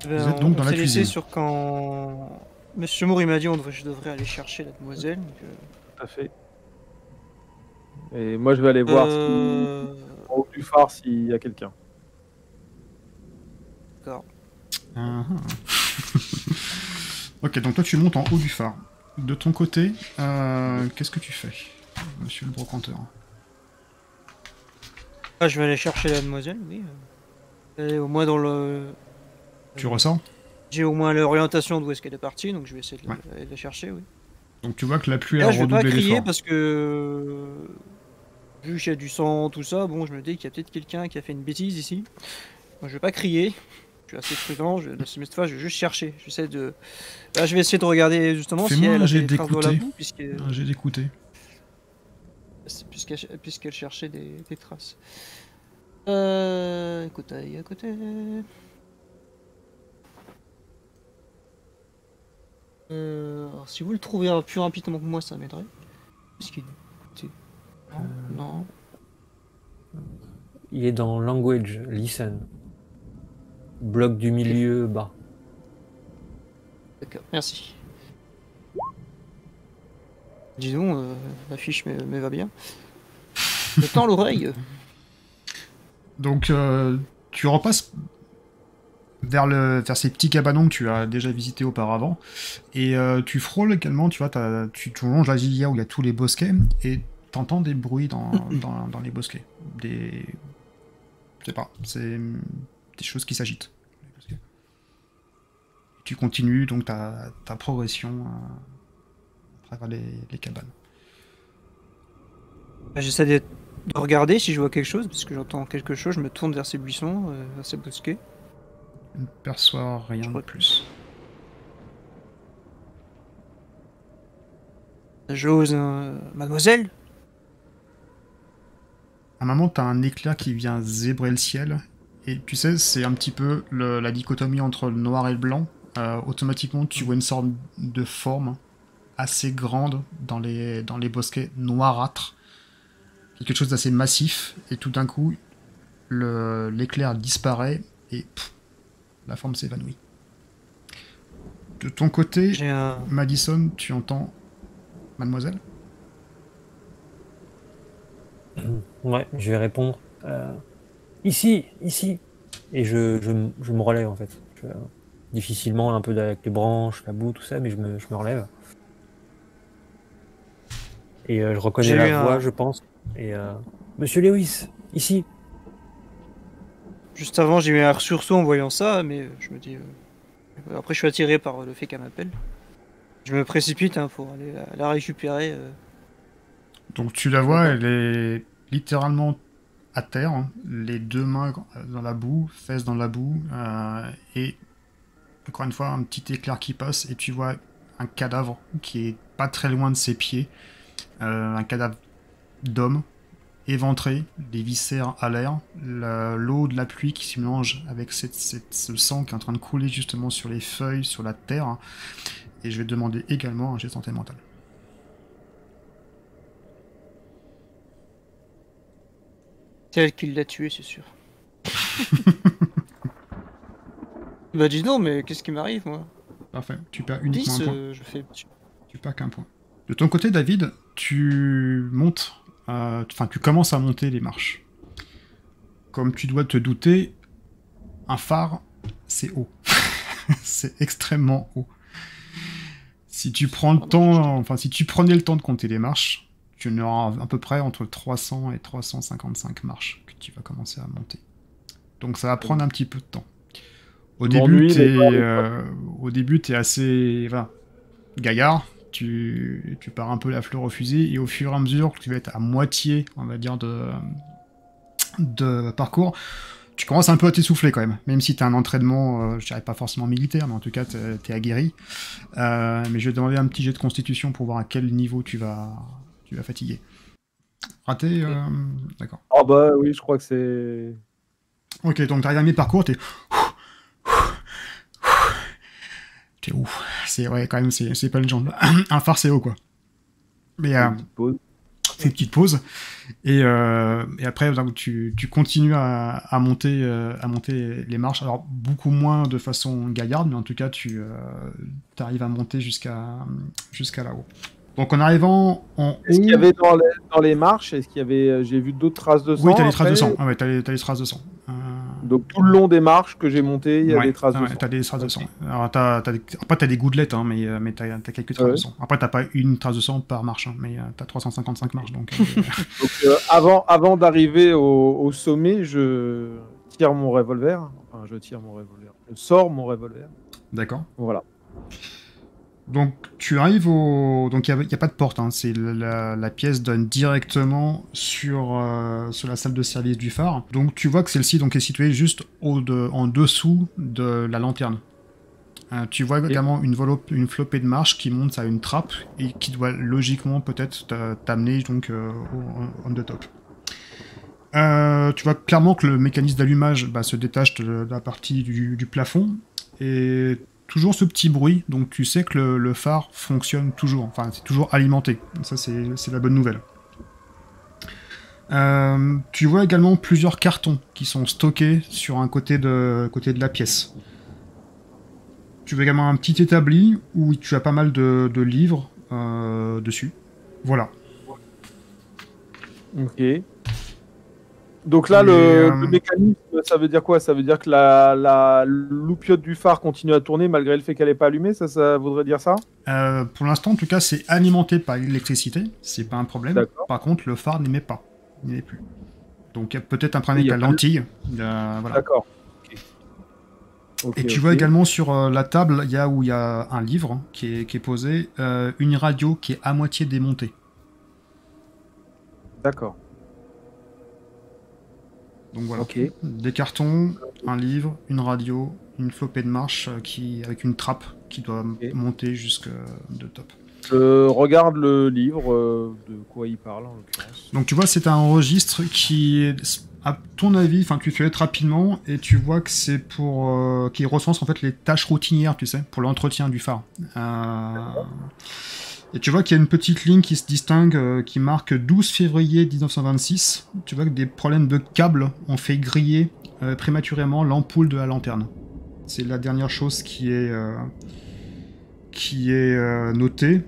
Vous êtes donc On dans la s'est laissé cuisine. sur quand Monsieur Moore il m'a dit je devrais aller chercher la demoiselle. Tout à fait. Et moi, je vais aller voir si Euh... en haut du phare s'il y a quelqu'un. D'accord. Ah, ah. Ok, donc toi tu montes en haut du phare. De ton côté, qu'est-ce que tu fais, monsieur le brocanteur? Ah, je vais aller chercher la demoiselle, oui. Elle est au moins dans le. Tu ressors? J'ai au moins l'orientation d'où est-ce qu'elle est partie, donc je vais essayer Ouais. de la chercher, oui. Donc tu vois que la pluie Et a là, je vais pas redoublé crier l'effort. parce que vu qu'il y a du sang, tout ça, bon, je me dis qu'il y a peut-être quelqu'un qui a fait une bêtise ici. Moi, je vais pas crier. Je suis assez prudent. Cette fois, je vais juste chercher. J'essaie de. Là, je vais essayer de regarder justement si Fais-moi elle un a fait jet des traces dans la d'écouter. boue, Un jet d'écouter. puisqu'elle cherchait des traces. Écoutez, écoutez. Alors, si vous le trouvez plus rapidement que moi, ça m'aiderait. Puisqu'il. Non, non. Il est dans Language, Listen. Bloc du milieu, bas. D'accord, merci. Dis donc, la fiche me va bien. Je tends l'oreille. Donc tu repasses vers ces petits cabanons que tu as déjà visités auparavant, et tu frôles également, tu vois, tu longes la rivière où il y a tous les bosquets, et t'entends des bruits dans les bosquets. Je sais pas, c'est des choses qui s'agitent. Tu continues donc ta progression à travers les cabanes. J'essaie de regarder si je vois quelque chose, parce que j'entends quelque chose, je me tourne vers ces buissons, vers ces bosquets. Je ne perçois rien de plus. J'ose, mademoiselle? À un moment, t'as un éclair qui vient zébrer le ciel, et tu sais, c'est un petit peu la dichotomie entre le noir et le blanc. Automatiquement, tu vois une sorte de forme assez grande dans les bosquets noirâtres. Quelque chose d'assez massif, et tout d'un coup, l'éclair disparaît, et la forme s'évanouit. De ton côté, Madison, tu entends mademoiselle? Ouais, je vais répondre. Ici, ici. Et je me relève en fait. Difficilement, un peu avec les branches, la boue, tout ça, mais je me relève. Et je reconnais la voix, je pense. Et Monsieur Lewis, ici. Juste avant, j'ai eu un sursaut en voyant ça, mais je me dis. Après, je suis attiré par le fait qu'elle m'appelle. Je me précipite pour aller la récupérer. Donc tu la vois, elle est littéralement à terre, hein, les deux mains dans la boue, fesses dans la boue, et encore une fois un petit éclair qui passe, et tu vois un cadavre qui est pas très loin de ses pieds, un cadavre d'homme, éventré, des viscères à l'air, l'eau de la pluie qui se mélange avec ce sang qui est en train de couler justement sur les feuilles, sur la terre, hein, et je vais te demander également un jet de santé mentale. C'est elle qui l'a tué, c'est sûr. Bah dis non, mais qu'est-ce qui m'arrive, moi? Parfait, tu perds uniquement 10, un point. je fais... Tu perds qu'un point. De ton côté, David, tu montes, enfin tu commences à monter les marches. Comme tu dois te douter, un phare, c'est haut. C'est extrêmement haut. Si tu prends le temps, enfin si tu prenais le temps de compter les marches, tu en auras à peu près entre 300 et 355 marches que tu vas commencer à monter. Donc ça va prendre un petit peu de temps. Au début, t'es assez gaillard, tu pars un peu la fleur au fusil, et au fur et à mesure que tu vas être à moitié, on va dire, de parcours, tu commences un peu à t'essouffler quand même si t'as un entraînement, je dirais pas forcément militaire, mais en tout cas t'es aguerri. Mais je vais te demander un petit jet de constitution pour voir à quel niveau tu vas fatiguer. Raté, d'accord. Ah bah oui, je crois que c'est... Ok, donc t'arrives à mi-parcours, t'es ouf. C'est ouais, quand même, c'est pas une jambe. Un phare, c'est haut, quoi. Mais tes petites pauses. Et après, donc, tu continues à monter les marches. Alors, beaucoup moins de façon gaillarde, mais en tout cas, tu arrives à monter jusqu'à là-haut. Donc, en arrivant en Est-ce qu'il y haut... avait dans les marches, est-ce qu'il y avait, j'ai vu d'autres traces de sang? Oui, t'as les traces de après sang. Ah ouais, t'as les traces de sang. Donc tout le long des marches que j'ai montées, il y a Ouais, des traces de ouais, sang. t'as des traces de Ok. sang. Alors, après, t'as des gouttelettes, hein, mais t'as quelques traces Ouais. de sang. Après, t'as pas une trace de sang par marche, hein, mais t'as 355 marches, donc... Donc avant d'arriver au sommet, je tire mon revolver. Enfin, je tire mon revolver. Je sors mon revolver. D'accord. Voilà. Donc, tu arrives au... Donc, il n'y a pas de porte, hein. C'est la pièce donne directement sur la salle de service du phare. Donc, tu vois que celle-ci donc, est située juste en dessous de la lanterne. Tu vois également une flopée de marches qui monte à une trappe et qui doit logiquement peut-être t'amener donc on the top. Tu vois clairement que le mécanisme d'allumage se détache de la partie du plafond et toujours ce petit bruit, donc tu sais que le phare fonctionne toujours, enfin c'est toujours alimenté. Ça c'est la bonne nouvelle. Tu vois également plusieurs cartons qui sont stockés sur un côté de la pièce. Tu vois également un petit établi où tu as pas mal de livres dessus. Voilà. Ok. Donc là, le mécanisme, ça veut dire quoi? Ça veut dire que la loupiote du phare continue à tourner malgré le fait qu'elle n'est pas allumée? Ça voudrait dire ça? Pour l'instant, en tout cas, c'est alimenté par l'électricité. C'est pas un problème. D'accord. Par contre, le phare n'émet pas. Il n'émet plus. Donc, il y a peut-être un problème Oui, avec la lentille. Voilà. D'accord. Ok, Et tu vois également sur la table, où il y a un livre qui est posé, une radio qui est à moitié démontée. D'accord. Donc voilà. Ok. Des cartons, un livre, une radio, une flopée de marches avec une trappe qui doit monter jusque de top. Je regarde le livre, de quoi il parle en l'occurrence. Donc tu vois, c'est un registre qui est, à ton avis, enfin tu fais rapidement et tu vois que c'est pour qui recense en fait les tâches routinières, tu sais, pour l'entretien du phare. Et tu vois qu'il y a une petite ligne qui se distingue, qui marque 12 février 1926. Tu vois que des problèmes de câbles ont fait griller prématurément l'ampoule de la lanterne. C'est la dernière chose qui est notée.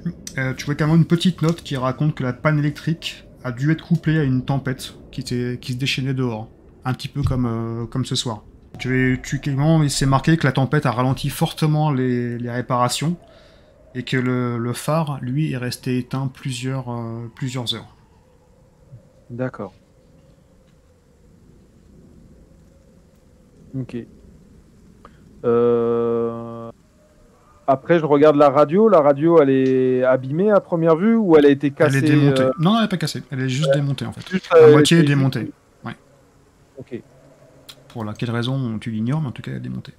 Tu vois également une petite note qui raconte que la panne électrique a dû être couplée à une tempête qui se déchaînait dehors. Un petit peu comme ce soir. C'est marqué que la tempête a ralenti fortement les réparations. Et que le phare, lui, est resté éteint plusieurs heures. D'accord. Ok. Après, je regarde la radio. La radio, elle est abîmée à première vue ou elle a été cassée? Elle est démontée. Non, elle n'est pas cassée. Elle est juste démontée, en fait. Juste, La moitié est c'est démontée. juste- Ouais. Ok. Pour laquelle raison, tu l'ignores, mais en tout cas, elle est démontée.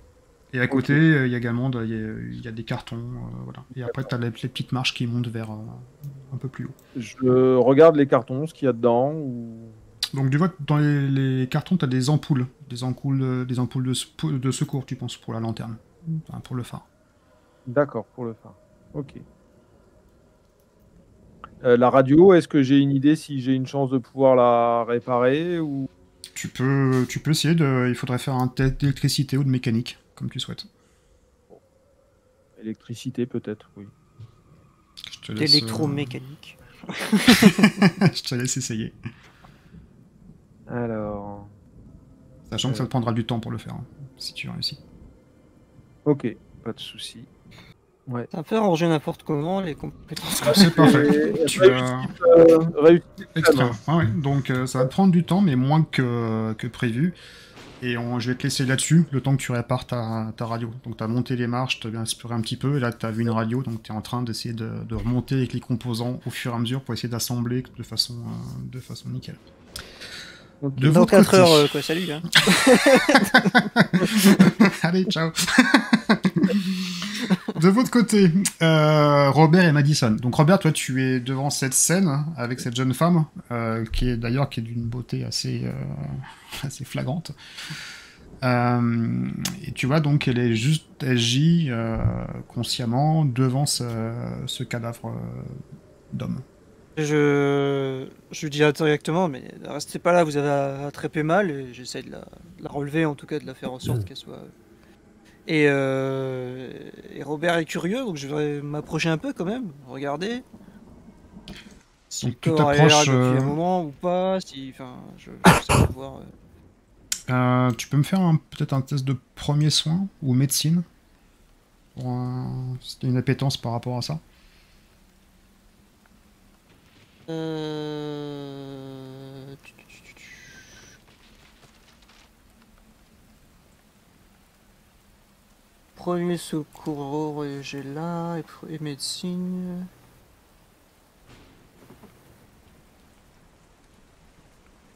Et à côté, il y a également il y a des cartons. Voilà. Et après, tu as les petites marches qui montent vers un peu plus haut. Je regarde les cartons, ce qu'il y a dedans. Donc, tu vois que dans les cartons, tu as des ampoules. Des ampoules de secours, tu penses, pour la lanterne. Enfin, pour le phare. D'accord, pour le phare. Ok. La radio, est-ce que j'ai une idée si j'ai une chance de pouvoir la réparer ou... Tu peux essayer il faudrait faire un test d'électricité ou de mécanique, comme tu souhaites. Électricité, peut-être, oui. Je te laisse, D'électromécanique. je te laisse essayer. Alors... Sachant que ça te prendra du temps pour le faire, hein, si tu réussis. Ok, pas de souci. Ouais. Ça peut ranger n'importe comment les compétences. C'est parfait. Tu as... Réussite Extrême. Ah ouais. Donc ça va te prendre du temps, mais moins que prévu. Et je vais te laisser là-dessus, le temps que tu répares ta radio. Donc tu as monté les marches, tu as bien exploré un petit peu, et là tu as vu une radio, donc tu es en train d'essayer de remonter avec les composants au fur et à mesure pour essayer d'assembler de façon nickel. De Dans votre 4 côté. heures, quoi, salut. Hein. Allez, ciao. De votre côté, Robert et Madison. Donc Robert, toi, tu es devant cette scène avec cette jeune femme qui est d'une beauté assez flagrante. Et tu vois donc elle gît consciemment devant ce cadavre d'homme. Je lui dis directement, mais restez pas là, vous avez attrapé mal, et j'essaie de la relever, en tout cas de la faire en sorte qu'elle soit... Et Robert est curieux, donc je vais m'approcher un peu quand même, regarder. Si le Donc, tu corps est là t'approches, depuis un moment ou pas, si... Enfin, je veux voir... tu peux me faire peut-être un test de premier soin ou médecine si t'as une appétence par rapport à ça. Euh... Premier secours, j'ai là, et médecine...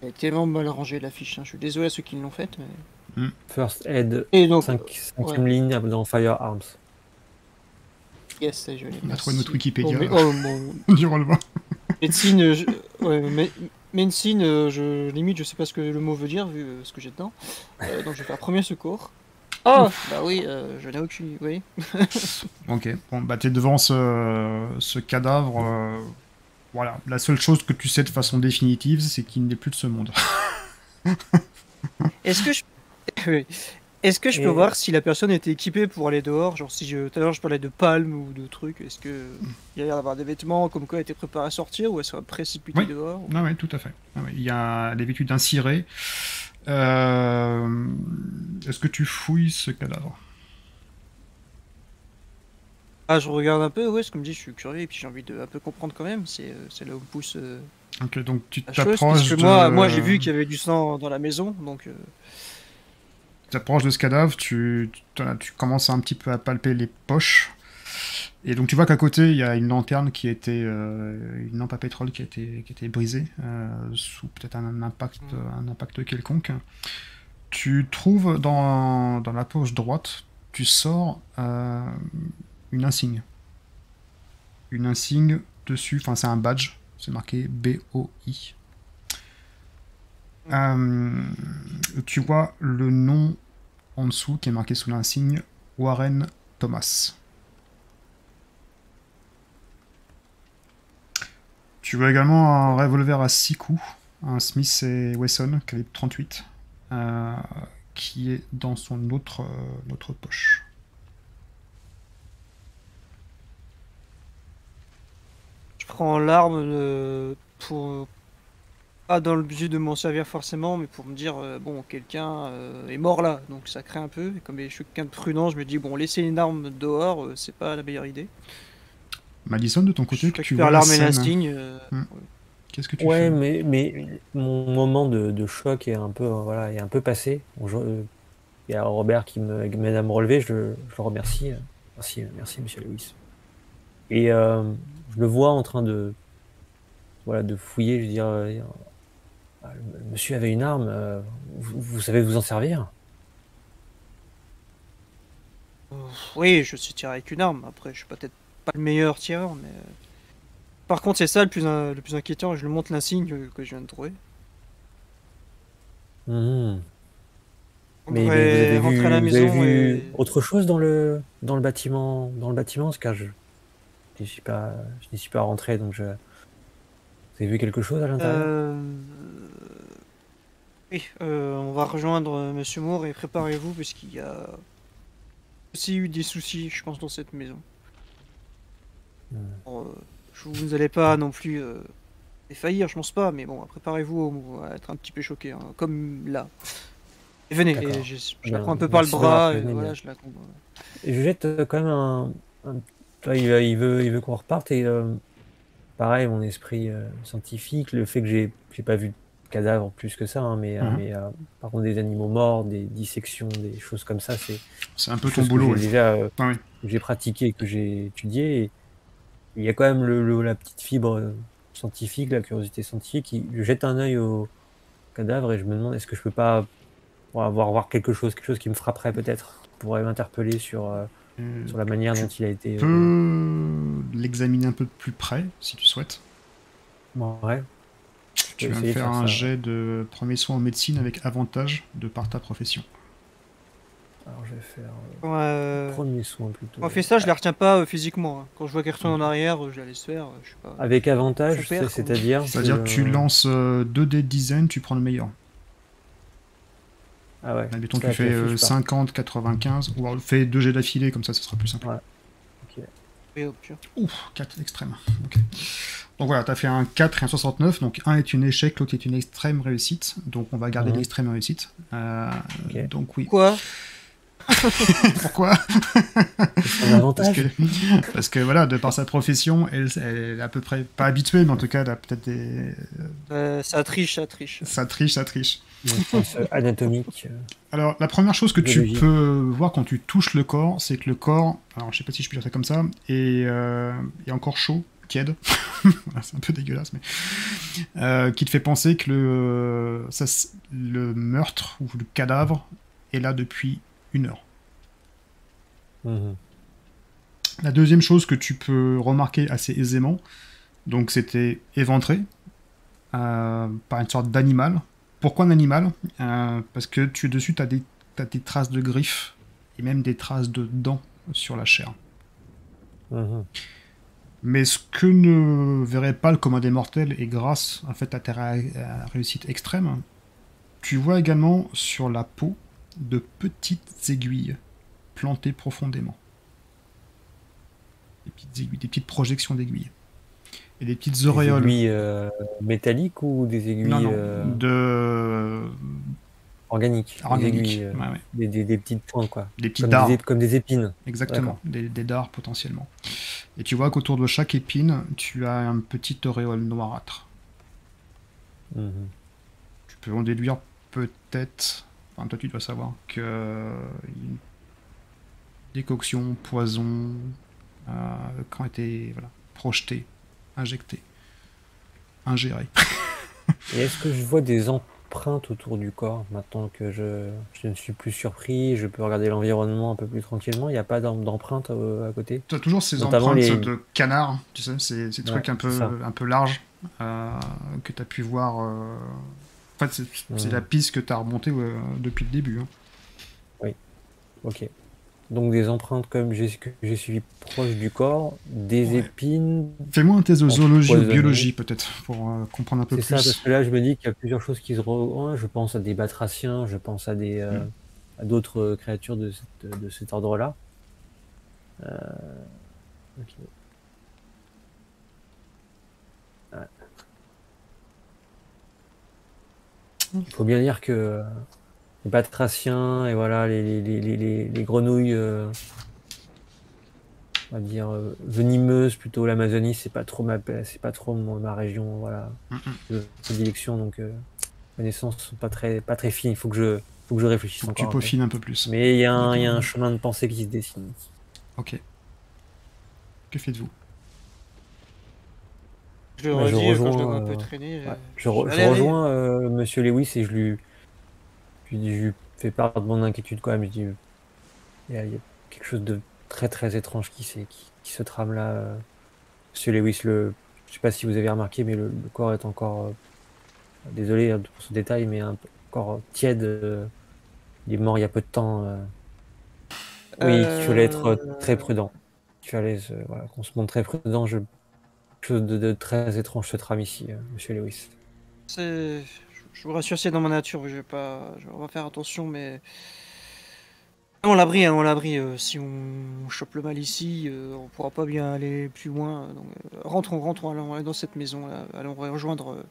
Elle est tellement mal rangée la fiche, hein. Je suis désolé à ceux qui l'ont faite, mais... First aid, Et donc, 5e ligne dans Firearms. yes, je l'ai. On a trouvé notre Merci. Wikipédia. Bon, Du relevé. médecine, médecine, limite, je sais pas ce que le mot veut dire vu ce que j'ai dedans. Donc je vais faire premier secours. Oh, bah oui, je n'ai aucune. Oui. Ok, bon, bah t'es devant ce cadavre. Voilà, la seule chose que tu sais de façon définitive, c'est qu'il n'est plus de ce monde. Est-ce que je. Oui. Est-ce que je peux Et- voir si la personne était équipée pour aller dehors? Genre, si tout à l'heure je parlais de palme ou de trucs, est-ce que il y a l'air d'avoir des vêtements comme quoi elle était préparée à sortir ou elle sera précipitée Oui. dehors? Ah ouais, tout à fait. Ah ouais, il y a les vêtus d'un ciré. Est-ce que tu fouilles ce cadavre? Ah, je regarde un peu, ouais, ce que me dit, je suis curieux et puis j'ai envie de un peu comprendre quand même. C'est là où me pousse Ok, donc tu la chose. Parce t'approches que de... moi j'ai vu qu'il y avait du sang dans la maison, donc. t'approches de ce cadavre, tu commences un petit peu à palper les poches. Et donc tu vois qu'à côté, il y a une lanterne qui était... une lampe à pétrole qui a été brisée, sous peut-être un impact quelconque. Tu trouves dans la poche droite, tu sors une insigne. Une insigne dessus, enfin c'est un badge, c'est marqué BOI. Tu vois le nom en dessous qui est marqué sous l'insigne, Warren Thomas. Tu vois également un revolver à 6 coups, un Smith et Wesson calibre 38, qui est dans son autre poche. Je prends l'arme pour. Pas dans le but de m'en servir forcément, mais pour me dire, bon, quelqu'un est mort là, donc ça craint un peu. Et comme je suis quelqu'un de prudent, je me dis, bon, laisser une arme dehors, c'est pas la meilleure idée. Madison, de ton côté, Je que tu récupère vois la l'arme et scène, l'insigne. qu'est-ce que tu Ouais, fais? mais mon moment de choc est un peu, voilà, est un peu passé. Bon, il y a Robert qui m'aide à me relever, je le remercie. Merci, monsieur Lewis. Et je le vois en train de, voilà, de fouiller. Je veux dire, le monsieur avait une arme, vous savez vous en servir? Oui, je sais tirer avec une arme. Après, je suis peut-être pas le meilleur tireur, mais. Par contre, c'est ça le plus inquiétant. Je lui montre l'insigne que je viens de trouver. Mhm. On Mais vous pourrait avez rentrer à la vu, maison et. autre chose dans le bâtiment, parce que je n'y suis pas rentré, donc vous avez vu quelque chose à l'intérieur? Oui, on va rejoindre Monsieur Moore et préparez-vous parce qu'il y a aussi eu des soucis, je pense, dans cette maison. Bon, vous n'allez pas non plus défaillir, je pense pas, mais bon, préparez-vous à être un petit peu choqué, hein, comme là. Et venez, D'accord. et je la Bien, prends un peu par le merci de bras, m'avoir et prévenu, voilà, bien. je la prends. Et je jette quand même toi, il veut qu'on reparte et pareil, mon esprit scientifique, le fait que j'ai pas vu de cadavre plus que ça, hein, mais par contre des animaux morts, des dissections, des choses comme ça, c'est C'est un peu des ton choses que boulot, j'ai ouais. déjà Ah oui. que j'ai pratiqué et que j'ai étudié. Et il y a quand même la petite fibre scientifique, la curiosité scientifique. Je jette un œil au cadavre et je me demande est-ce que je peux pas voir quelque chose qui me frapperait peut-être, qui pourrait m'interpeller sur la manière tu dont il a été. peux l'examiner un peu de plus près, si tu souhaites. Ouais, je peux Tu vas me essayer de faire faire un ça. jet de premier soin en médecine avec avantage de par ta profession. Alors je vais faire Ouais, premier soin plutôt. quand on fait ça, je les retiens pas physiquement, hein. Quand je vois qu'elles retournent en arrière, je la laisse faire. Je sais pas. Avec avantage, Son père, c'est-à-dire C'est-à-dire que tu lances 2 dés de dizaine, tu prends le meilleur. Ah ouais. Admettons, ça, tu fais la fiche, 50, 95, ou alors fais 2 jets d'affilée, comme ça sera plus simple. Ouais. Oui, au pire. Ouf, 4 extrêmes. Ok. Donc voilà, tu as fait un 4 et un 69, donc un est une échec, l'autre est une extrême réussite, donc on va garder Mhm. l'extrême réussite. Ok. Donc oui. Quoi? Pourquoi? C'est un avantage. Parce que voilà, de par sa profession, elle est à peu près, pas habituée, mais en tout cas, elle a peut-être des... Ça triche, ça triche. Ça triche, ça triche. Une science anatomique. Alors, la première chose que tu Biologie. peux voir quand tu touches le corps, c'est que le corps, alors je sais pas si je peux dire ça comme ça, est encore chaud, tiède. Voilà, c'est un peu dégueulasse, mais qui te fait penser que le meurtre ou le cadavre est là depuis 1 heure. Mhm. La deuxième chose que tu peux remarquer assez aisément, donc c'était éventré par une sorte d'animal. Pourquoi un animal? Parce que dessus, tu as des traces de griffes et même des traces de dents sur la chair. Mhm. Mais ce que ne verrait pas le commun des mortels, et grâce en fait, à ta réussite extrême, tu vois également sur la peau de petites aiguilles plantées profondément. Des petites aiguilles, des petites projections d'aiguilles. Et des petites Des auréoles. aiguilles métalliques ou des aiguilles Non, de... organiques? organiques. Des aiguilles, Ouais, ouais. des petites pointes, quoi. Des petites Comme dards. comme des épines. Exactement, des dards potentiellement. Et tu vois qu'autour de chaque épine, tu as un petit auréole noirâtre. Mhm. Tu peux en déduire peut-être, enfin toi tu dois savoir, que une décoction, poison, quand été projeté, injecté, ingéré. Et est-ce que je vois des empreintes autour du corps maintenant que je ne suis plus surpris, je peux regarder l'environnement un peu plus tranquillement? Il n'y a pas d'empreintes à côté? Tu as toujours ces Notamment empreintes de canard, tu sais, ces trucs Ouais, c'est ça. un peu larges que tu as pu voir. En fait, c'est la piste que tu as remontée depuis le début. Hein. Ok. Donc des empreintes comme que j'ai suivi proche du corps, des Ouais. épines. Fais-moi un test de zoologie ou Empoisonné. biologie peut-être, pour comprendre un peu C'est plus. ça, parce que là je me dis qu'il y a plusieurs choses qui se rejoignent. Je pense à des batraciens, je pense à à d'autres créatures de cet ordre-là. Ok. Ouais. Il faut bien dire que les batraciens et voilà les grenouilles, on va dire venimeuses, plutôt l'Amazonie, c'est pas trop ma région, voilà, de prédilection, donc connaissances sont pas très fines. Il faut que je réfléchisse Faut que encore. tu peaufines un peu plus. Mais il y a un chemin de pensée qui se dessine. Ok. Que faites-vous? Je le Bah, je redis quand je le rejoins, vois un peu traîner. Ouais. Je Allez, allez. rejoins Monsieur Lewis et je lui fais part de mon inquiétude quand même. Je dis, il y a quelque chose de très très étrange qui se trame là. Monsieur Lewis, je sais pas si vous avez remarqué, mais le corps est encore, désolé pour ce détail, mais encore tiède. Il est mort il y a peu de temps. Oui, qu'il fallait être très prudent. Qu'il fallait voilà, qu'on se montre très prudent. Quelque chose de très étrange se trame ici, Monsieur Lewis. Je vous rassure, c'est dans ma nature. On va faire attention, mais on l'abri, hein, on l'abri. Si on chope le mal ici, on pourra pas bien aller plus loin. Donc, rentrons, allons dans cette maison. Là. Allons rejoindre.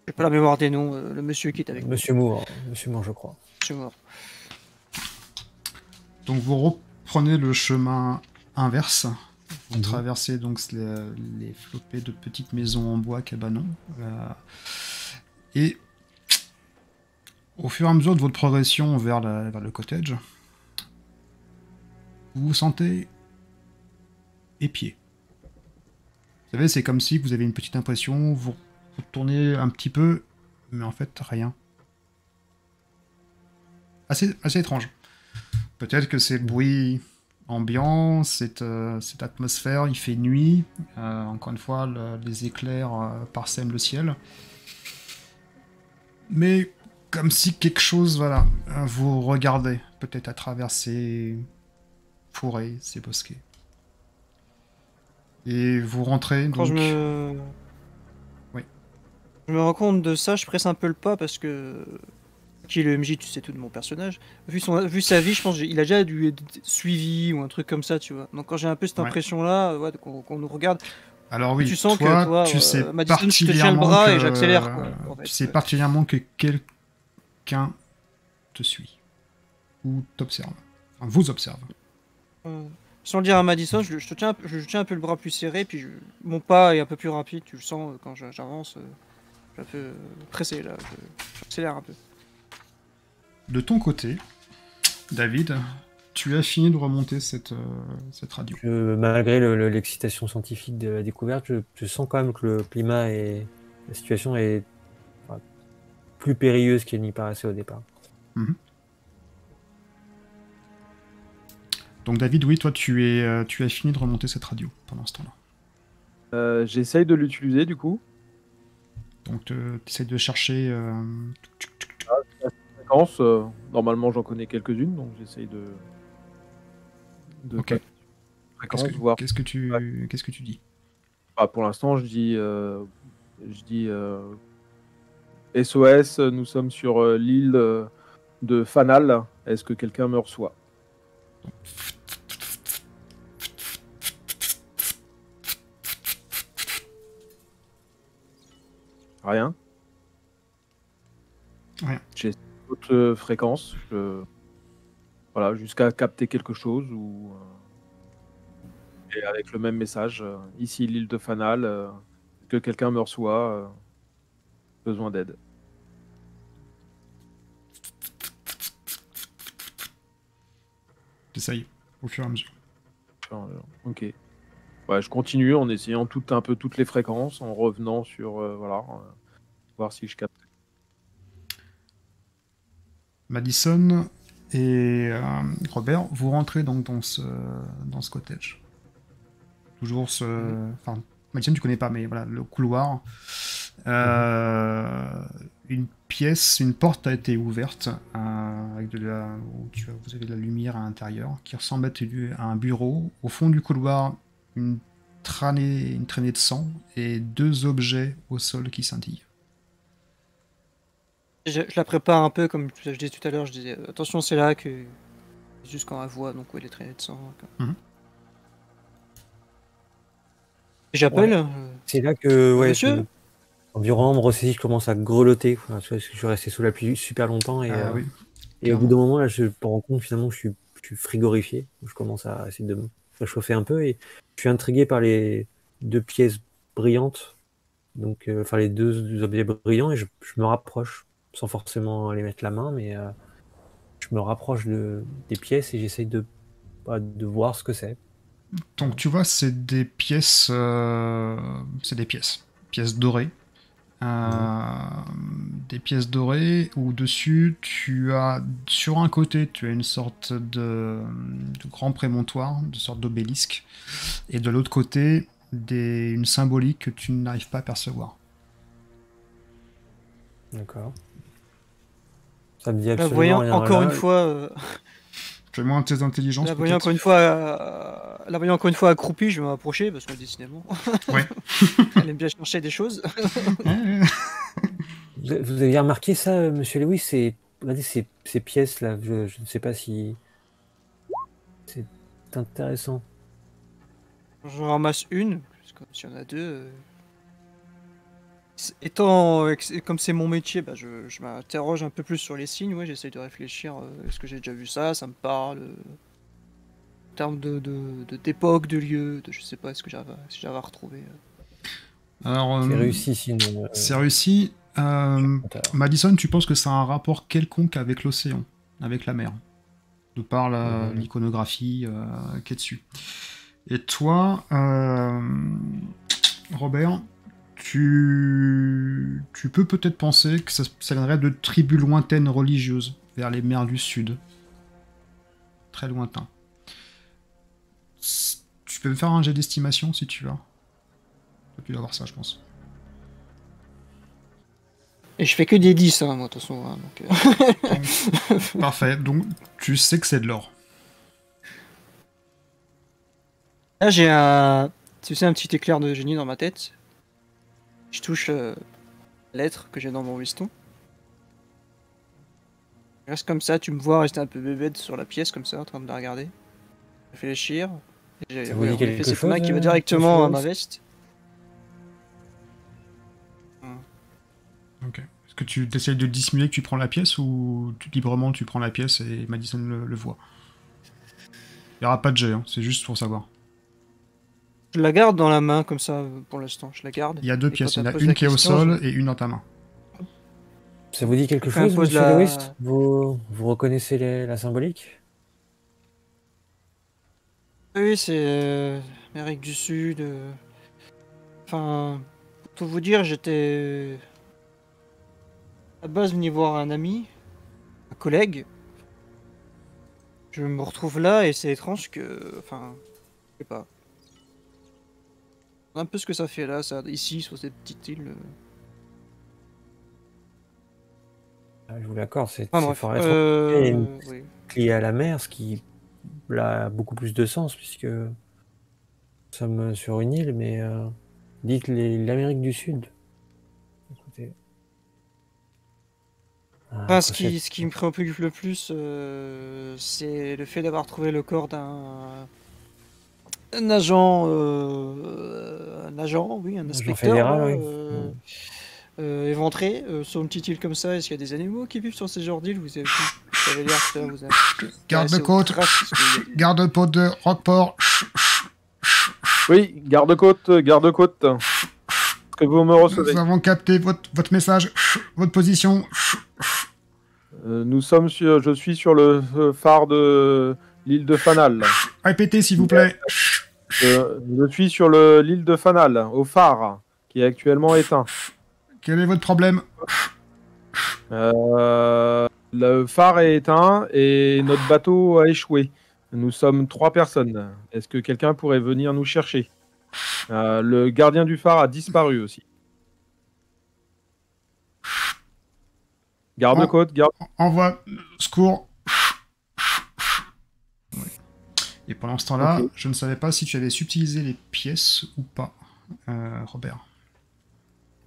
J'ai pas la mémoire des noms. Le monsieur qui est avec Monsieur Moore, je crois. Monsieur Moore. Donc vous reprenez le chemin inverse. Vous traversez donc les flopées de petites maisons en bois cabanons. Et au fur et à mesure de votre progression vers le cottage, vous vous sentez épié. Vous savez, c'est comme si vous avez une petite impression, vous tournez un petit peu, mais en fait, rien. Assez étrange. Peut-être que c'est le bruit ambiant, cette atmosphère, il fait nuit, encore une fois, les éclairs parsèment le ciel. Mais comme si quelque chose, voilà, vous regardait, peut-être à travers ces forêts, ces bosquets. Et vous rentrez, Quand donc... Oui. je me rends compte de ça, je presse un peu le pas parce que qui est le MJ, tu sais tout de mon personnage. Vu sa vie, je pense qu'il a déjà dû être suivi ou un truc comme ça, tu vois. Donc quand j'ai un peu cette Ouais. impression-là, ouais, qu'on nous regarde, Alors oui, tu sens que toi, tu sais Madison, je te tiens le particulièrement bras et que... j'accélère, quoi. En fait, Tu sais ouais. particulièrement que quelqu'un te suit. Ou t'observe. Enfin, vous observe. Sans le dire à Madison, je tiens un peu le bras plus serré, puis mon pas est un peu plus rapide, tu le sens quand j'avance. Je suis un peu pressé là, j'accélère un peu. De ton côté, David, tu as fini de remonter cette radio. Malgré l'excitation scientifique de la découverte, je sens quand même que le climat et la situation est plus périlleuse qu'elle n'y paraissait au départ. Mhm. Donc David, oui, toi tu as fini de remonter cette radio pendant ce temps-là. J'essaye de l'utiliser du coup. Donc tu essaies de chercher... Fréquences, normalement j'en connais quelques-unes, donc j'essaye de Ok. taper fréquence, Qu'est-ce voir. que tu dis? Ah, pour l'instant, je dis SOS, nous sommes sur l'île de Fanal. Est-ce que quelqu'un me reçoit? Rien. Rien. J'ai d'autres fréquences, voilà, jusqu'à capter quelque chose ou et avec le même message. Ici l'île de Fanal, que quelqu'un me reçoit, besoin d'aide. T'essayes au fur et à mesure. Ok. Ouais, je continue en essayant un peu toutes les fréquences, en revenant sur voilà, voir si je capte. Madison et Robert, vous rentrez donc dans ce cottage. Toujours ce... Enfin, Madison, tu connais pas, mais voilà, le couloir. Une pièce, une porte a été ouverte avec vous avez de la lumière à l'intérieur qui ressemble à un bureau. Au fond du couloir, une traînée de sang et deux objets au sol qui scintillent. Je la prépare un peu comme je disais tout à l'heure, je disais attention c'est là que juste quand elle voit donc ouais, les traînées de sang. Et j'appelle. Ouais. C'est là que Monsieur environ me ressaisit, je commence à grelotter. Enfin, tu vois, je suis resté sous la pluie super longtemps et, Oui, et au bout d'un moment là, je me rends compte finalement que je suis frigorifié. Je commence à essayer de me réchauffer un peu et je suis intrigué par les deux pièces brillantes. Donc, enfin les deux objets brillants et je me rapproche sans forcément aller mettre la main, mais je me rapproche des pièces et j'essaye de voir ce que c'est. donc tu vois, c'est des pièces, pièces dorées. Des pièces dorées où dessus tu as sur un côté tu as une sorte de grand prémontoire, de sorte d'obélisque, et de l'autre côté une symbolique que tu n'arrives pas à percevoir. D'accord. Ça me dit la absolument voyant rien. encore Là, une fois. Fais-moi un test d'intelligence. La voyant encore une fois accroupie, je vais m'approcher parce que décidément, Ouais. elle aime bien chercher des choses. Vous avez remarqué ça, monsieur Lewis, regardez ces pièces-là, je ne sais pas si c'est intéressant. J'en ramasse une, parce que s'il y en a deux. Comme c'est mon métier, bah, je m'interroge un peu plus sur les signes, ouais, j'essaye de réfléchir, est-ce que j'ai déjà vu ça, ça me parle, en termes d'époque, de lieu, je sais pas, est-ce que si j'arrive à retrouver. Alors, C'est réussi sinon. c'est réussi. Madison, tu penses que ça a un rapport quelconque avec l'océan, avec la mer, de par l'iconographie qui est dessus. Et toi, Robert, tu peux peut-être penser que ça viendrait de tribus lointaines religieuses, vers les mers du Sud. Très lointain. Tu peux me faire un jet d'estimation si tu veux. Tu dois voir ça, je pense. Et je fais que des 10, hein, moi, de toute façon. Hein, donc, Parfait, donc tu sais que c'est de l'or. Là, j'ai tu sais, un petit éclair de génie dans ma tête. Je touche la lettre que j'ai dans mon veston. Je reste comme ça, tu me vois rester un peu bébête sur la pièce, comme ça, en train de la regarder. Réfléchir. Ça vous dit En effet, quelque cette main chose, qui va directement à monsieur ma Lewis veste. Ok. Est-ce que tu essayes de dissimuler que tu prends la pièce ou librement tu prends la pièce et Madison le voit? Il n'y aura pas de jet, hein, c'est juste pour savoir. Je la garde dans la main, comme ça, pour l'instant. Je la garde. Il y a deux Et pièces, il quand y en elle a pose une la qui est au question, sol et une dans ta main. Ça vous dit quelque Quand elle chose, pose monsieur la- Lewis? Vous reconnaissez la symbolique? Oui, c'est Amérique du Sud. Enfin, pour tout vous dire, j'étais à la base venu voir un ami, un collègue. Je me retrouve là et c'est étrange que, enfin, je sais pas. Un peu ce que ça fait là, ça, ici, sur cette petite île. Je vous l'accorde, c'est Enfin bref. fort étrange. Il y a une Oui. liée à la mer, ce qui là, a beaucoup plus de sens, puisque nous sommes sur une île, mais dites l'Amérique du Sud. Écoutez. Enfin, ce qui me préoccupe le plus, c'est le fait d'avoir trouvé le corps d'un agent, oui, un Agent inspecteur, fédéral, là, oui. éventré, sur une petite île comme ça. Est-ce qu'il y a des animaux qui vivent sur ces genres d'îles? Vous avez l'air que vous avez... Garde-côte, garde-côte de Rockport. Oui, garde-côte, garde-côte. Est-ce que vous me recevez? Nous avons capté votre message, votre position. Je suis sur le phare de l'île de Fanal. Répétez, s'il vous plaît. Je suis sur l'île de Fanal, au phare, qui est actuellement éteint. Quel est votre problème? Le phare est éteint et notre bateau a échoué. Nous sommes 3 personnes. Est-ce que quelqu'un pourrait venir nous chercher? Le gardien du phare a disparu aussi. Garde-côte, garde. Envoie, secours. Oui. Et pendant ce temps-là, Ok. je ne savais pas si tu avais subtilisé les pièces ou pas, Robert.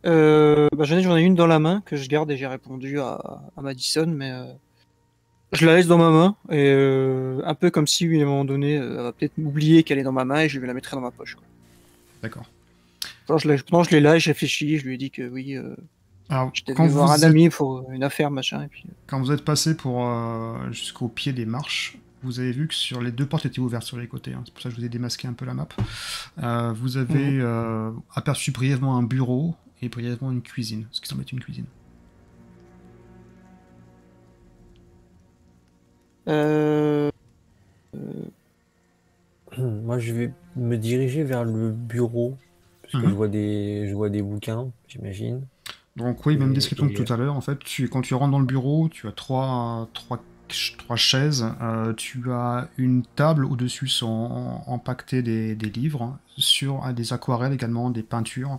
J'en ai une dans la main que je garde et j'ai répondu à Madison, mais je la laisse dans ma main et un peu comme si à un moment donné, elle va peut-être m'oublier qu'elle est dans ma main et je vais la mettre dans ma poche, quoi. D'accord. Pendant je l'ai là et je réfléchis, je lui ai dit que oui, Alors, j'étais quand venu voir un vous, ami pour une affaire, machin, et puis... quand vous êtes passé jusqu'au pied des marches, vous avez vu que sur les deux portes étaient ouvertes sur les côtés. Hein. C'est pour ça que je vous ai démasqué un peu la map. Vous avez aperçu brièvement un bureau et brièvement une cuisine, ce qui semble être une cuisine. Moi, je vais me diriger vers le bureau, parce que je vois des bouquins, j'imagine. Donc oui, même description que tout à l'heure. En fait, quand tu rentres dans le bureau, tu as trois chaises. Tu as une table au-dessus sont empaquetés des livres, sur des aquarelles également, des peintures.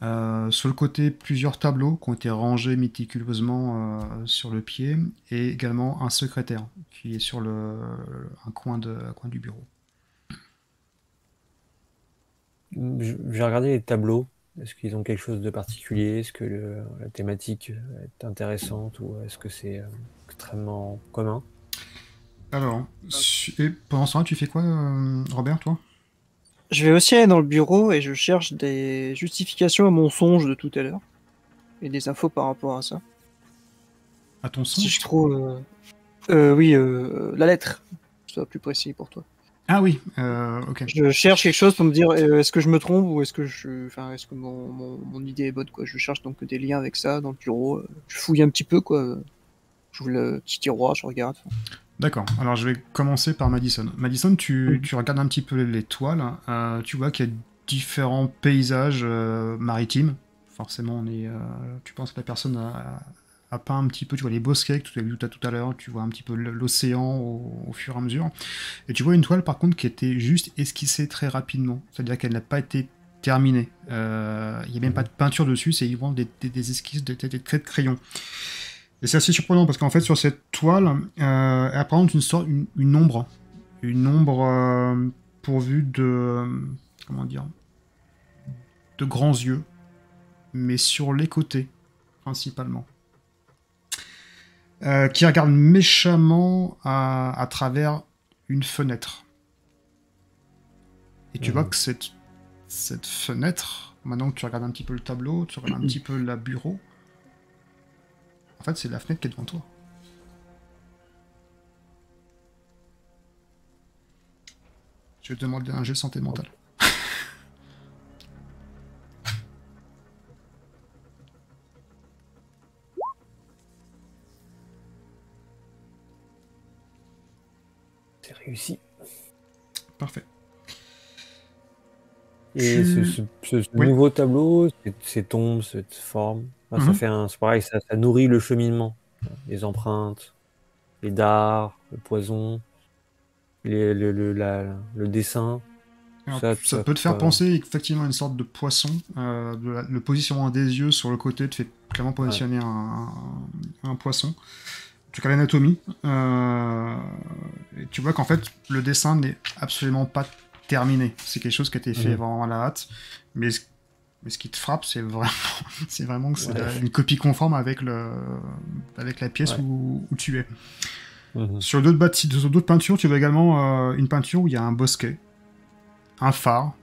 Sur le côté, plusieurs tableaux qui ont été rangés méticuleusement sur le pied, et également un secrétaire qui est sur un coin du bureau. J'ai regardé les tableaux. Est-ce qu'ils ont quelque chose de particulier? Est-ce que la thématique est intéressante ou est-ce que c'est extrêmement commun? Alors, et pendant ce temps, tu fais quoi, Robert, toi? Je vais aussi aller dans le bureau et je cherche des justifications à mon songe de tout à l'heure et des infos par rapport à ça. À ton Si songe? je trouve... oui, la lettre, soit plus précis pour toi. Ah oui, ok. Je cherche quelque chose pour me dire est-ce que je me trompe ou est-ce que est-ce que mon idée est bonne, quoi. Je cherche donc des liens avec ça dans le bureau. Je fouille un petit peu, quoi. J'ouvre le petit tiroir, je regarde. D'accord, alors je vais commencer par Madison. Madison, tu regardes un petit peu les toiles, tu vois qu'il y a différents paysages maritimes. Forcément, tu penses que la personne a peint un petit peu, tu vois les bosquets que tu as vu tout à l'heure, tu vois un petit peu l'océan au fur et à mesure. Et tu vois une toile par contre qui était juste esquissée très rapidement, c'est-à-dire qu'elle n'a pas été terminé. Il n'y a même pas de peinture dessus, c'est vraiment des esquisses, des traits de crayon. Et c'est assez surprenant parce qu'en fait, sur cette toile, elle représente une ombre. Une ombre pourvue de. Comment dire, de grands yeux, mais sur les côtés, principalement. Qui regarde méchamment à travers une fenêtre. Et tu vois que cette fenêtre, maintenant que tu regardes un petit peu le tableau, tu regardes un petit peu la bureau, en fait, c'est la fenêtre qui est devant toi. Je vais te demander un jet de santé mentale. C'est réussi. Parfait. Et ce Oui. nouveau tableau, ces tombes, cette forme, ça fait c'est pareil, ça nourrit le cheminement. Les empreintes, les dards, le poison, le dessin. Alors, Ça peut te faire penser effectivement à une sorte de poisson. Le positionnement des yeux sur le côté te fait clairement positionner un poisson. Tu regardes l'anatomie. Et tu vois qu'en fait, le dessin n'est absolument pas terminé. C'est quelque chose qui a été fait vraiment à la hâte. Mais ce qui te frappe, c'est vraiment que c'est une copie conforme avec la pièce où tu es. Sur d'autres peintures, tu vois également une peinture où il y a un bosquet, un phare,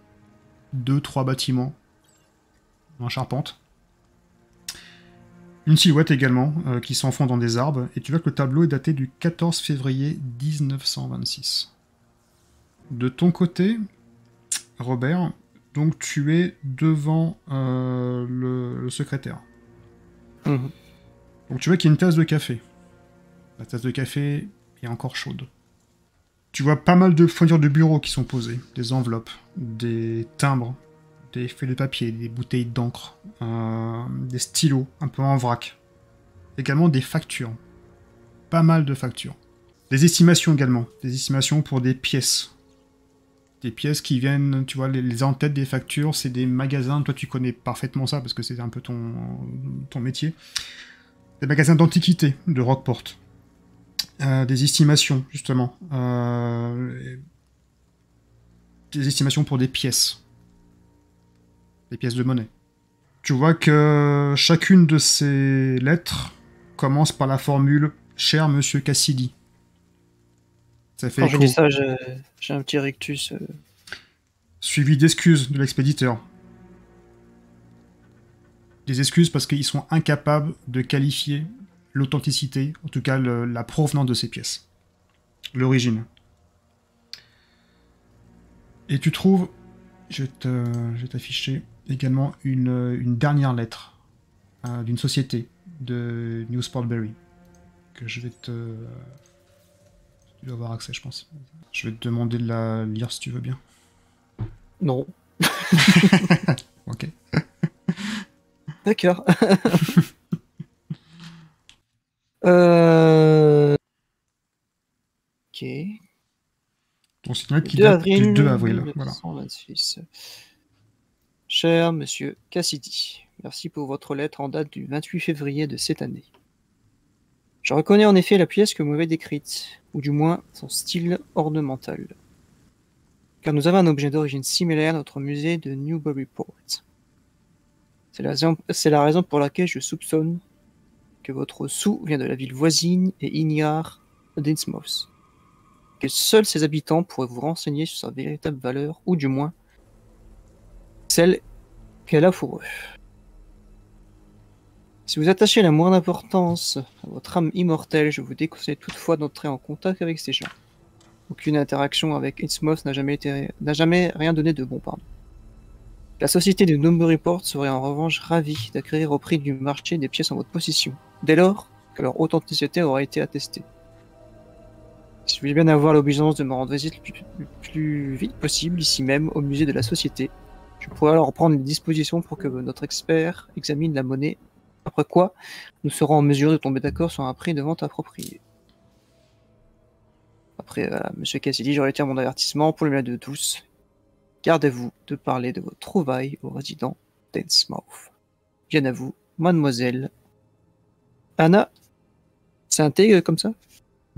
2-3 bâtiments en charpente. Une silhouette également qui s'enfonce dans des arbres. Et tu vois que le tableau est daté du 14 février 1926. De ton côté, Robert, donc tu es devant le secrétaire. Donc tu vois qu'il y a une tasse de café. La tasse de café est encore chaude. Tu vois pas mal de fournitures de bureau qui sont posées. Des enveloppes, des timbres, des feuilles de papier, des bouteilles d'encre, des stylos un peu en vrac. Également des factures. Pas mal de factures. Des estimations également. Des estimations pour des pièces. Des pièces qui viennent, tu vois, les en-têtes des factures, c'est des magasins. Toi, tu connais parfaitement ça parce que c'est un peu ton métier. Des magasins d'antiquités de Rockport. Des estimations, justement. Des estimations pour des pièces. Des pièces de monnaie. Tu vois que chacune de ces lettres commence par la formule « Cher Monsieur Cassidy ». Ça fait Quand je écho. dis ça, j'ai un petit rictus. Suivi d'excuses de l'expéditeur. Des excuses parce qu'ils sont incapables de qualifier l'authenticité, en tout cas la provenance de ces pièces. L'origine. Et tu trouves, je vais t'afficher également une dernière lettre d'une société de Newsportbury que je vais te... Tu dois avoir accès, je pense. Je vais te demander de la lire si tu veux bien. Non. Ok. D'accord. Ok. Ton site web qui 2 date avril du 2 avril. Voilà. 1926. Cher Monsieur Cassidy, merci pour votre lettre en date du 28 février de cette année. Je reconnais en effet la pièce que vous m'avez décrite, ou du moins son style ornemental. Car nous avons un objet d'origine similaire à notre musée de Newburyport. C'est la raison pour laquelle je soupçonne que votre sou vient de la ville voisine et ignare d'Innsmouth. Que seuls ses habitants pourraient vous renseigner sur sa véritable valeur, ou du moins celle qu'elle a pour eux. Si vous attachez la moindre importance à votre âme immortelle, je vous déconseille toutefois d'entrer en contact avec ces gens. Aucune interaction avec Innsmouth n'a jamais rien donné de bon, pardon. La société de Newburyport serait en revanche ravie d'acquérir au prix du marché des pièces en votre possession, dès lors que leur authenticité aura été attestée. Si vous voulez bien avoir l'obligeance de me rendre visite le plus vite possible, ici même, au musée de la société, je pourrais alors prendre les dispositions pour que notre expert examine la monnaie, après quoi nous serons en mesure de tomber d'accord sur un prix de vente approprié. Après, voilà, Monsieur Cassidy, je retire mon avertissement pour le mal de tous. garde à vous de parler de vos trouvailles aux résidents d'Ensmouth. Bien à vous, mademoiselle Anna. C'est un T comme ça?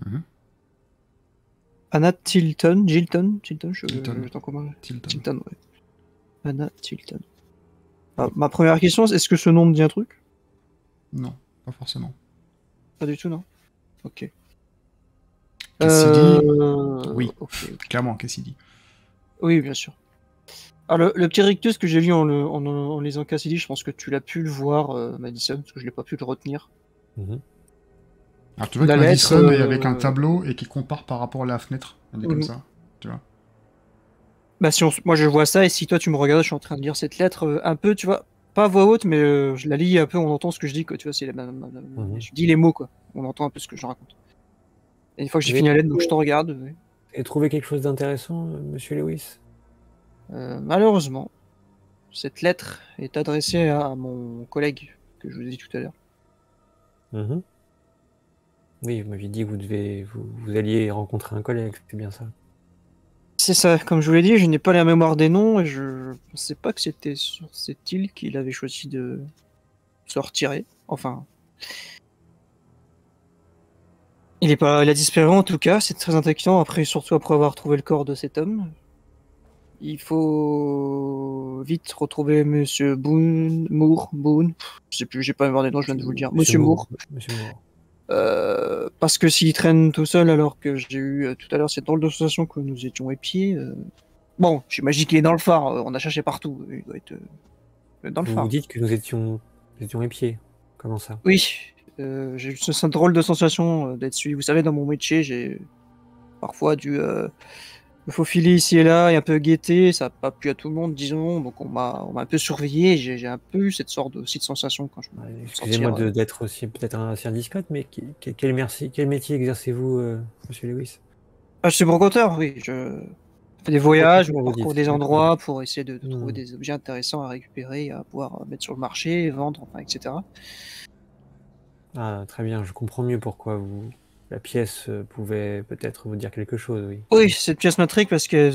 Mhm. Anna Tilton, Tilton. j'attends comment? Tilton. Tilton, ouais. Anna Tilton. Ah, ma première question, est-ce que ce nom me dit un truc? Non, pas forcément. Pas du tout, non? Ok. Cassidy, oui. Ok. Clairement, Cassidy. Oui, bien sûr. Alors, le petit rictus que j'ai lu en lisant Cassidy, je pense que tu l'as pu le voir, Madison, parce que je l'ai pas pu le retenir. Mhm. Alors tu vois que La Madison lettre, est avec un tableau et qui compare par rapport à la fenêtre. Elle est comme Mhm. ça, tu vois. Bah, moi je vois ça, et si toi tu me regardes, je suis en train de lire cette lettre un peu, tu vois, pas à voix haute, mais je la lis un peu, on entend ce que je dis, quoi, tu vois, je dis les mots, quoi, on entend un peu ce que je raconte. Et une fois que j'ai Vous fini la avez- lettre, donc je te regarde. Ouais. Et trouvé quelque chose d'intéressant, monsieur Lewis? Malheureusement, cette lettre est adressée à mon collègue que je vous ai dit tout à l'heure. Mhm. Oui, vous m'aviez dit que vous alliez rencontrer un collègue, c'est bien ça. C'est ça, comme je vous l'ai dit, je n'ai pas la mémoire des noms et je pensais pas que c'était sur cette île qu'il avait choisi de se retirer. Enfin, il a disparu en tout cas, c'est très inquiétant, surtout après avoir trouvé le corps de cet homme. Il faut vite retrouver Monsieur Boone, je sais plus, j'ai pas la mémoire des noms, je viens de vous le dire. Monsieur Moore. Monsieur Moore. Parce que s'il traîne tout seul alors que j'ai eu tout à l'heure cette drôle de sensation que nous étions épiés. Bon, j'imagine qu'il est dans le phare, on a cherché partout, il doit être dans le Vous phare. dites que nous étions épiés. Comment ça? Oui, j'ai eu cette drôle de sensation d'être suivi. Vous savez, dans mon métier, j'ai parfois dû me faufiler ici et là et un peu guetter. Ça n'a pas plu à tout le monde, disons. Donc on m'a un peu surveillé. J'ai un peu eu cette sorte aussi de sensation quand je me Excusez-moi sentir, d'être aussi peut-être assez indiscrète, mais quel métier exercez-vous, monsieur Lewis? Ah, je suis brocanteur, oui. Je fais des voyages, je Brocanteur, vous parcours dites, des d'accord. endroits pour essayer de trouver Hmm. des objets intéressants à récupérer, à pouvoir mettre sur le marché, vendre, enfin, etc. Ah, très bien, je comprends mieux pourquoi la pièce pouvait peut-être vous dire quelque chose, oui. Oui, cette pièce m'intrigue parce que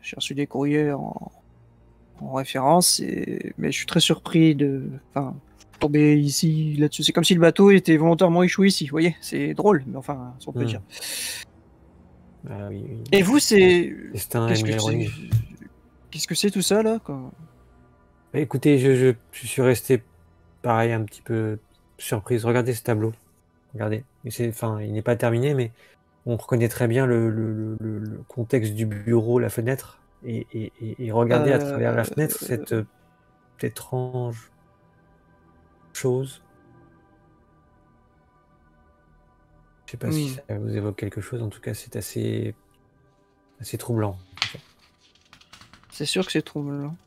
j'ai reçu des courriers en référence, mais je suis très surpris de tomber ici, là-dessus. C'est comme si le bateau était volontairement échoué ici, vous voyez? C'est drôle, mais enfin, si on peut dire. Ah oui, oui. Et vous, c'est... Destin Qu'est-ce et que c'est ironie. Qu'est-ce que c'est tout ça, là quoi? Bah, écoutez, je suis resté pareil un petit peu surprise. Regardez ce tableau. Regardez. Il n'est pas terminé, mais on reconnaît très bien le contexte du bureau, la fenêtre. Et regardez à travers la fenêtre cette étrange chose. Je sais pas si ça vous évoque quelque chose. En tout cas, c'est assez troublant. C'est sûr que c'est troublant.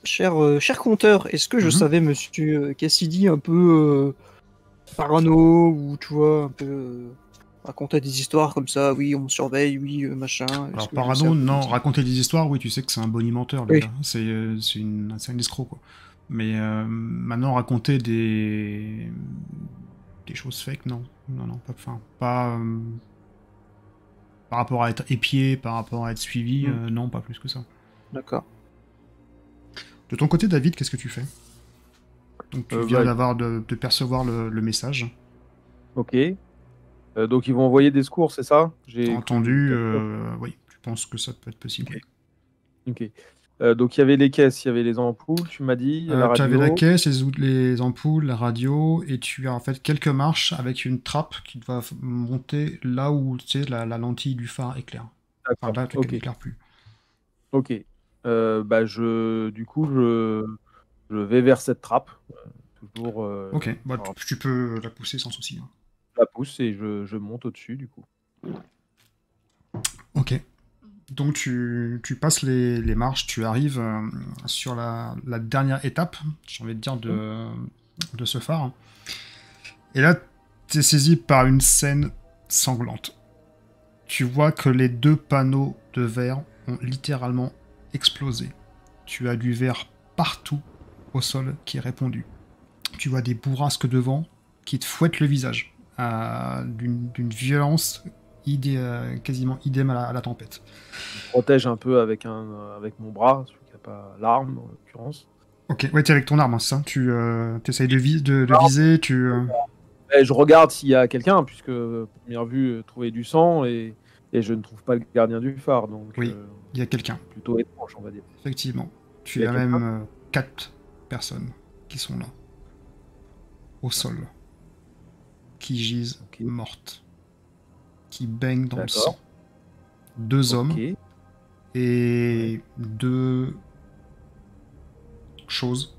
Cher conteur, est-ce que je savais, monsieur Cassidy, un peu parano, ou tu vois, un peu raconter des histoires comme ça, oui, on me surveille, oui, machin. Alors parano, non, raconter des histoires, oui, tu sais que c'est un bonimenteur, le Oui. gars. C'est un escroc, quoi. Mais maintenant, raconter des choses fake, non. Non, pas... par rapport à être épié, par rapport à être suivi, non, pas plus que ça. D'accord. De ton côté, David, qu'est-ce que tu fais? Donc tu viens de percevoir le message. Ok. Donc ils vont envoyer des secours, c'est ça? J'ai entendu, oui, tu penses que ça peut être possible. Ok. Donc il y avait les caisses, il y avait les ampoules, tu m'as dit, la radio. Tu avais la caisse, les ampoules, la radio, et tu as en fait quelques marches avec une trappe qui va monter là où tu sais, la lentille du phare éclaire. Enfin, là, le truc n'éclaire plus. Ok. Du coup, je vais vers cette trappe. Toujours. Ok, bah, tu peux la pousser sans souci. Hein. Je la pousse et je monte au-dessus, du coup. Ok. Donc tu passes les marches, tu arrives sur la dernière étape, j'ai envie de dire, de ce phare. Et là, tu es saisi par une scène sanglante. Tu vois que les 2 panneaux de verre ont littéralement explosé. Tu as du verre partout au sol qui est répandu. Tu vois des bourrasques de vent qui te fouettent le visage d'une violence quasiment idem à la tempête. Je protège un peu avec mon bras, celui qui n'a pas l'arme en l'occurrence. Ok, ouais, t'es avec ton arme, hein, c'est ça. Tu essayes de viser, tu... Et je regarde s'il y a quelqu'un, puisque première vue, trouver du sang, et je ne trouve pas le gardien du phare. Donc, Oui, il y a quelqu'un. Plutôt étrange, on va dire. Effectivement. Il y Tu a as même 4 personnes qui sont là. Au sol. Qui gisent mortes. Qui baignent dans le D'accord. sang. 2 hommes Ok. et 2 choses.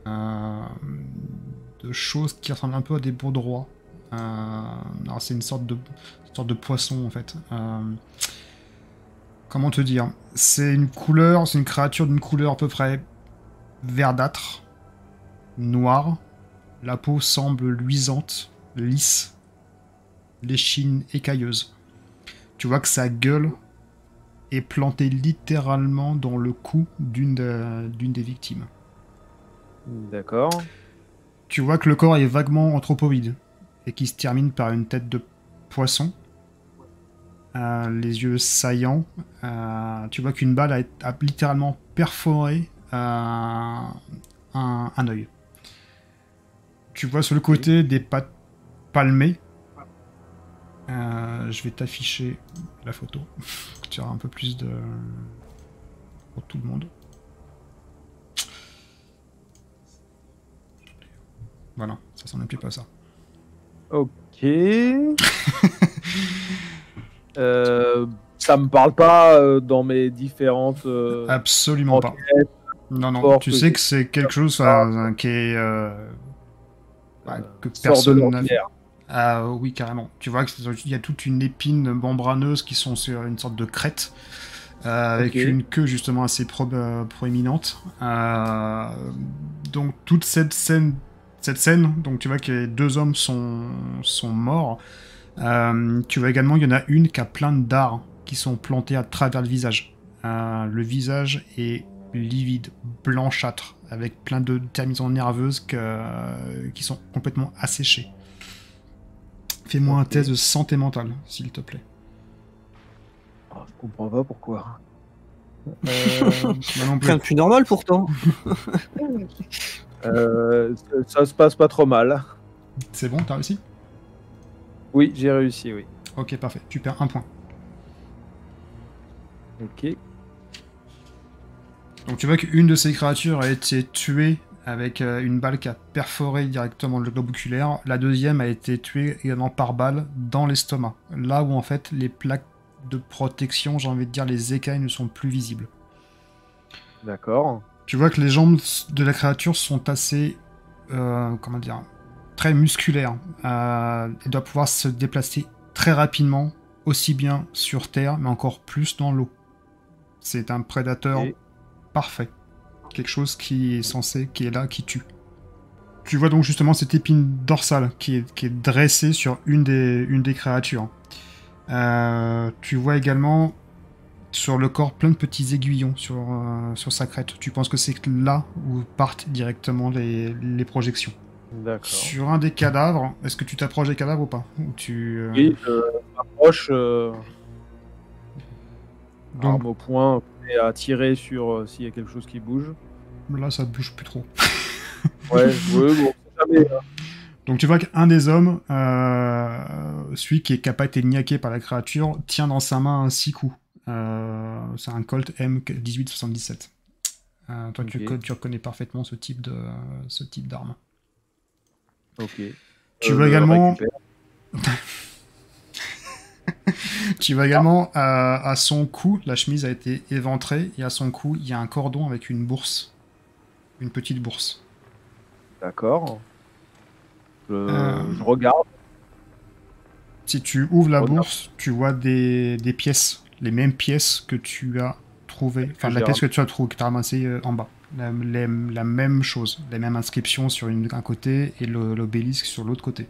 2 choses qui ressemblent un peu à des baudroies. Alors c'est une sorte de poisson en fait. Comment te dire? C'est une créature d'une couleur à peu près verdâtre, noire. La peau semble luisante, lisse, l'échine écailleuse. Tu vois que sa gueule est plantée littéralement dans le cou d'une des victimes. D'accord. Tu vois que le corps est vaguement anthropoïde et qui se termine par une tête de poisson, les yeux saillants. Tu vois qu'une balle a littéralement perforé un œil. Tu vois sur le côté des pattes palmées. Je vais t'afficher la photo. Tu auras un peu plus de... pour tout le monde. Voilà, ça s'en plus pas ça. Ok. Ça me parle pas dans mes différentes... Absolument pas. enquêtes. Non, non, Fort tu que sais j'ai- que c'est quelque chose qui est... que sort de personne n'a fait. l'ordinaire. Ah oui, carrément. Tu vois qu'il y a toute une épine membraneuse qui sont sur une sorte de crête, avec Ok. une queue justement assez proéminente. Donc toute cette scène, donc tu vois que les 2 hommes sont morts. Tu vois également, il y en a une qui a plein de dards qui sont plantés à travers le visage. Le visage est livide, blanchâtre, avec plein de terminaisons nerveuses qui sont complètement asséchées. Fais-moi un Ok. test de santé mentale, s'il te plaît. Oh, je comprends pas pourquoi. Moi non plus. Rien de plus normal pourtant. Ça se passe pas trop mal. C'est bon, t'as réussi? Oui, j'ai réussi, oui. Ok, parfait. Tu perds 1 point. Ok. Donc tu vois qu'une de ces créatures a été tuée avec une balle qui a perforé directement le globe oculaire. La deuxième a été tuée également par balle dans l'estomac. Là où en fait les plaques de protection, j'ai envie de dire les écailles, ne sont plus visibles. D'accord. Tu vois que les jambes de la créature sont assez... comment dire, très musculaires. Elle doit pouvoir se déplacer très rapidement, aussi bien sur Terre, mais encore plus dans l'eau. C'est un prédateur Ok. parfait. Quelque chose qui est là, qui tue. Tu vois donc justement cette épine dorsale qui est dressée sur une des créatures. Tu vois également sur le corps plein de petits aiguillons sur sa crête. Tu penses que c'est là où partent directement les projections. D'accord. Sur un des cadavres, est-ce que tu t'approches des cadavres ou pas? Ou tu, Oui, je m'approche, donc arme au poing, et à tirer sur s'il y a quelque chose qui bouge. là ça bouge plus trop. Ouais, bon, jamais. Donc tu vois qu'un des hommes, celui qui n'a pas été niaqué par la créature, tient dans sa main un 6 coups. C'est un Colt M1877. Toi, Ok. tu reconnais parfaitement ce type d'arme. Ok. Tu Je vois le également, récupère. tu vois également à son cou, la chemise a été éventrée et à son cou, il y a un cordon avec une bourse, une petite bourse. D'accord. Euh, Je regarde. Si tu ouvres la Regarde. bourse, tu vois des pièces, les mêmes pièces que tu as trouvées, enfin la j'ai pièce que tu as trouvée, que tu as ramassée en bas. La même chose, les mêmes inscriptions sur un côté et l'obélisque sur l'autre côté.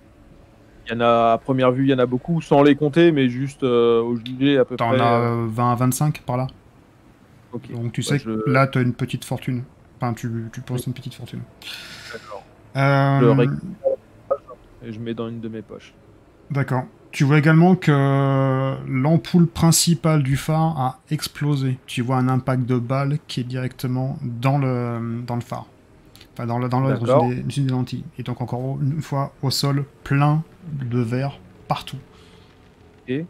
Il y en a, à première vue, il y en a beaucoup, sans les compter, mais juste au gilet à peu T'en près. as 20 à 25 par là. Ok. Donc tu Bah, sais que là, tu as une petite fortune. Enfin, tu penses une petite fortune. D'accord. Euh, Je récupère et je mets dans une de mes poches. D'accord. Tu vois également que l'ampoule principale du phare a explosé. Tu vois un impact de balle qui est directement dans le phare. Enfin, dans D'accord. une des lentilles. Et donc, encore une fois, au sol, plein de verre partout. Ok.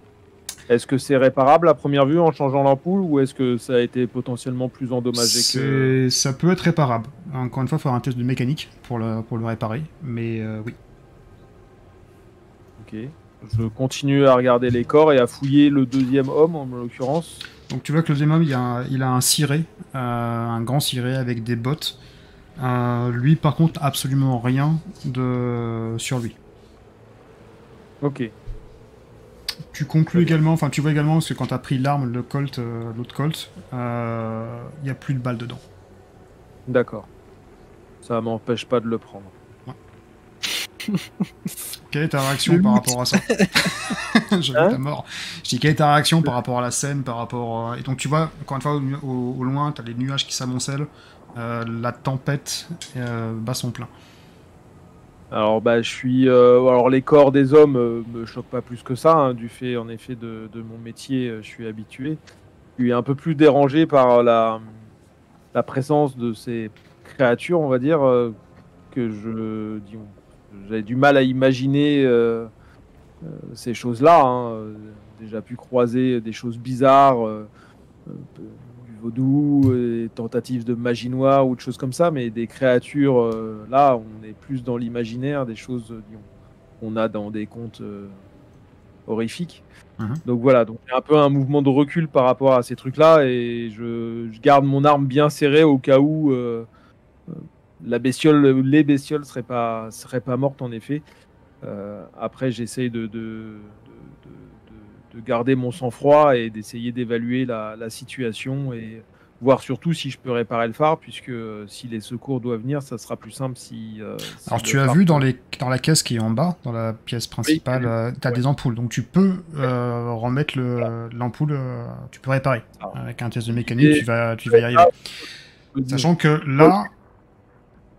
Est-ce que c'est réparable à première vue en changeant l'ampoule ou est-ce que ça a été potentiellement plus endommagé que... Ça peut être réparable. Encore une fois, il faudra un test de mécanique pour le réparer. Mais oui. Ok. Je continue à regarder les corps et à fouiller le deuxième homme, en l'occurrence. Donc, tu vois que le deuxième homme, il a un ciré, un grand ciré avec des bottes. Lui, par contre, absolument rien sur lui. Ok. Tu conclus également, enfin, tu vois également, parce que quand tu as pris l'arme, l'autre Colt, il n'y a plus de balles dedans. D'accord. Ça m'empêche pas de le prendre. Quelle est ta réaction par rapport à ça? J'ai vu ta mort. Je dis, quelle est ta réaction par rapport à la scène, par rapport... Et donc tu vois, encore une fois, au loin, tu as les nuages qui s'amoncellent, la tempête bat son plein. Alors je suis alors les corps des hommes me choquent pas plus que ça hein, du fait en effet de mon métier, je suis habitué. Je suis un peu plus dérangé par la présence de ces créatures, on va dire que j'avais du mal à imaginer ces choses-là. Hein. Déjà pu croiser des choses bizarres, du vaudou, des tentatives de magie noire ou de choses comme ça, mais des créatures, là, on est plus dans l'imaginaire, des choses qu'on a dans des contes horrifiques. Donc voilà, donc il y a un peu un mouvement de recul par rapport à ces trucs-là, et je garde mon arme bien serrée au cas où les bestioles seraient pas mortes en effet. Après, j'essaye de garder mon sang-froid et d'essayer d'évaluer la situation et voir surtout si je peux réparer le phare, puisque si les secours doivent venir, ça sera plus simple si Alors le tu as phare vu peut- dans la caisse qui est en bas, dans la pièce Oui, principale, tu as ouais. des ampoules, donc tu peux remettre l'ampoule, tu peux réparer. Alors, Avec un test de mécanique, l'idée, tu vas y arriver. je Sachant que là,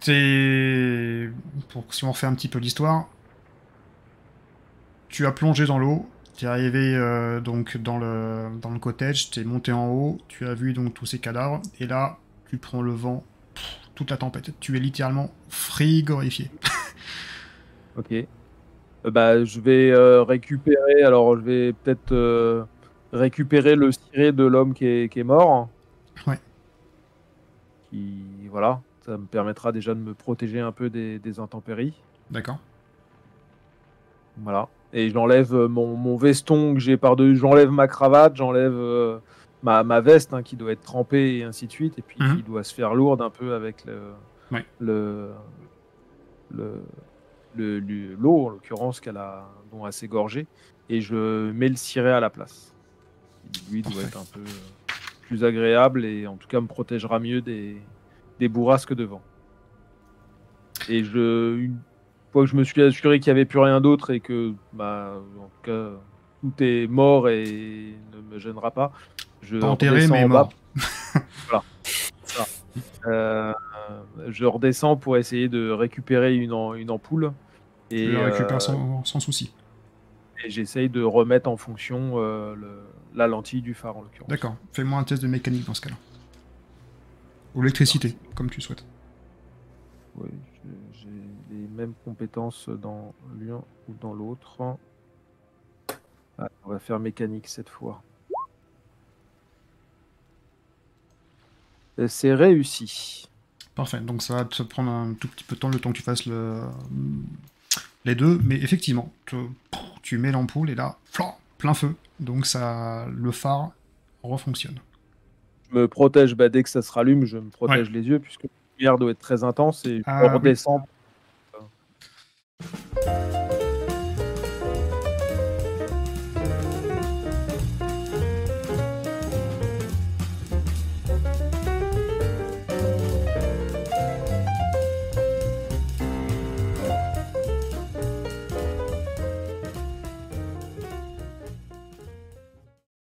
si on refait un petit peu l'histoire, tu as plongé dans l'eau, tu es arrivé donc dans le cottage, tu es monté en haut, tu as vu donc tous ces cadavres, et là, tu prends le vent, toute la tempête. Tu es littéralement frigorifié. Ok. Je vais récupérer. Alors, je vais peut-être récupérer le ciré de l'homme qui est mort. Ouais. Voilà, ça me permettra déjà de me protéger un peu des intempéries. D'accord. Voilà. Et j'enlève mon veston que j'ai par-dessus, j'enlève ma cravate, j'enlève ma veste hein, qui doit être trempée et ainsi de suite, et puis qui doit se faire lourde un peu avec Ouais. l'eau, en l'occurrence, dont elle s'est gorgée, et je mets le ciré à la place. Qui, lui, doit être un peu plus agréable et en tout cas me protégera mieux des bourrasques de vent. Et une fois que je me suis assuré qu'il n'y avait plus rien d'autre et que, en tout cas, tout est mort et ne me gênera pas, je Pas enterré, redescends mais en bas. mort. Voilà. Je redescends pour essayer de récupérer une ampoule. Tu Et, le récupères sans souci. et j'essaye de remettre en fonction la lentille du phare, en l'occurrence. D'accord. Fais-moi un test de mécanique dans ce cas-là. Ou l'électricité, comme tu souhaites. Oui, j'ai les mêmes compétences dans l'un ou dans l'autre. Ah, on va faire mécanique cette fois. Et c'est réussi. Parfait. Donc ça va te prendre un tout petit peu de temps, le temps que tu fasses les deux. Mais effectivement, tu mets l'ampoule et là, plein feu. Donc le phare refonctionne. Je me protège dès que ça se rallume, je me protège les yeux puisque la lumière doit être très intense et je Oui. redescends.